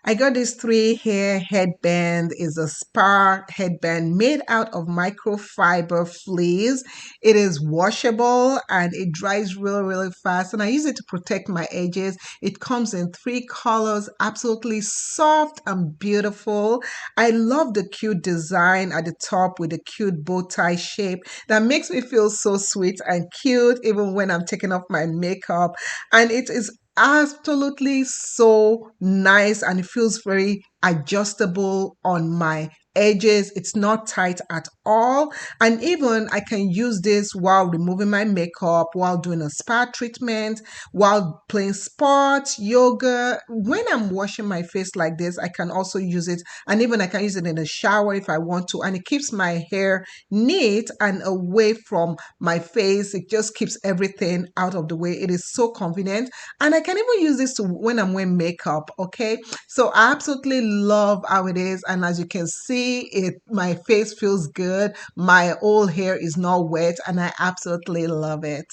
I got this three hair headband. Is a spa headband made out of microfiber fleece. It is washable and it dries really fast, and I use it to protect my edges. It comes in three colors, absolutely soft and beautiful. I love the cute design at the top with the cute bow tie shape that makes me feel so sweet and cute even when I'm taking off my makeup. And it is absolutely so nice and it feels very adjustable on my edges. It's not tight at all. And even I can use this while removing my makeup, while doing a spa treatment, while playing sports, yoga. When I'm washing my face like this, I can also use it. And even I can use it in the shower if I want to. And it keeps my hair neat and away from my face. It just keeps everything out of the way. It is so convenient. And I can even use this to when I'm wearing makeup. Okay. So I absolutely love how it is. And as you can see, my face feels good. My whole hair is not wet, and I absolutely love it.